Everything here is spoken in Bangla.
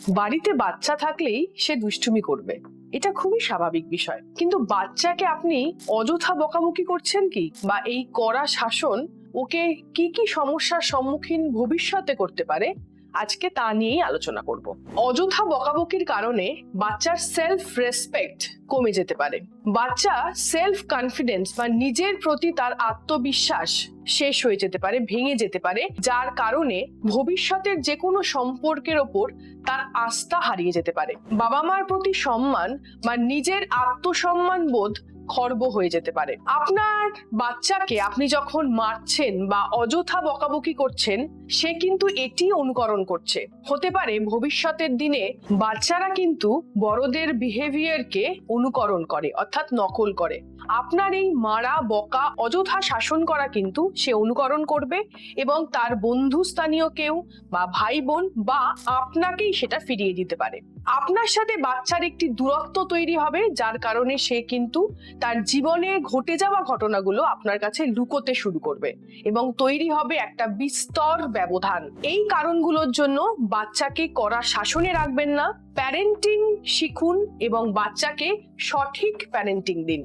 বাড়িতে বাচ্চা থাকলেই সে দুষ্টুমি করবে, এটা খুবই স্বাভাবিক বিষয়। কিন্তু বাচ্চাকে আপনি অযথা বকাবকি করছেন কি, বা এই কড়া শাসন ওকে কি কি সমস্যার সম্মুখীন ভবিষ্যতে করতে পারে, আজকে তা নিয়েই আলোচনা করব। অযথা বকাবকির কারণে বাচ্চার সেলফ রেসপেক্ট কমে যেতে পারে। বাচ্চা সেলফ কনফিডেন্স বা নিজের প্রতি তার আত্মবিশ্বাস শেষ হয়ে যেতে পারে, ভেঙে যেতে পারে, যার কারণে ভবিষ্যতের যে কোনো সম্পর্কের ওপর তার আস্থা হারিয়ে যেতে পারে। বাবা মার প্রতি সম্মান বা নিজের আত্মসম্মান বোধ খর্ব হয়ে যেতে পারে। আপনার বাচ্চাকে আপনি যখন মারছেন বা অযথা বকাবকি করছেন, সে কিন্তু এটি অনুকরণ করছে। হতে পারে ভবিষ্যতের দিনে বাচ্চারা কিন্তু বড়দের বিহেভিয়ারকে অনুকরণ করে, অর্থাৎ নকল করে। আপনার এই মারা, বকা, অযথা শাসন করা কিন্তু সে অনুকরণ করবে এবং তার বন্ধু স্থানীয় কেউ বা ভাই বোন বা আপনাকেই সেটা ফিরিয়ে দিতে পারে। আপনার সাথে বাচ্চার একটি দূরত্ব তৈরি হবে, যার কারণে সে কিন্তু তার জীবনে ঘটে যাওয়া ঘটনাগুলো আপনার কাছে লুকোতে শুরু করবে এবং তৈরি হবে একটা বিস্তর ব্যবধান। এই কারণগুলোর জন্য বাচ্চাকে কড়া শাসনে রাখবেন না, প্যারেন্টিং শিখুন এবং বাচ্চাকে সঠিক প্যারেন্টিং দিন।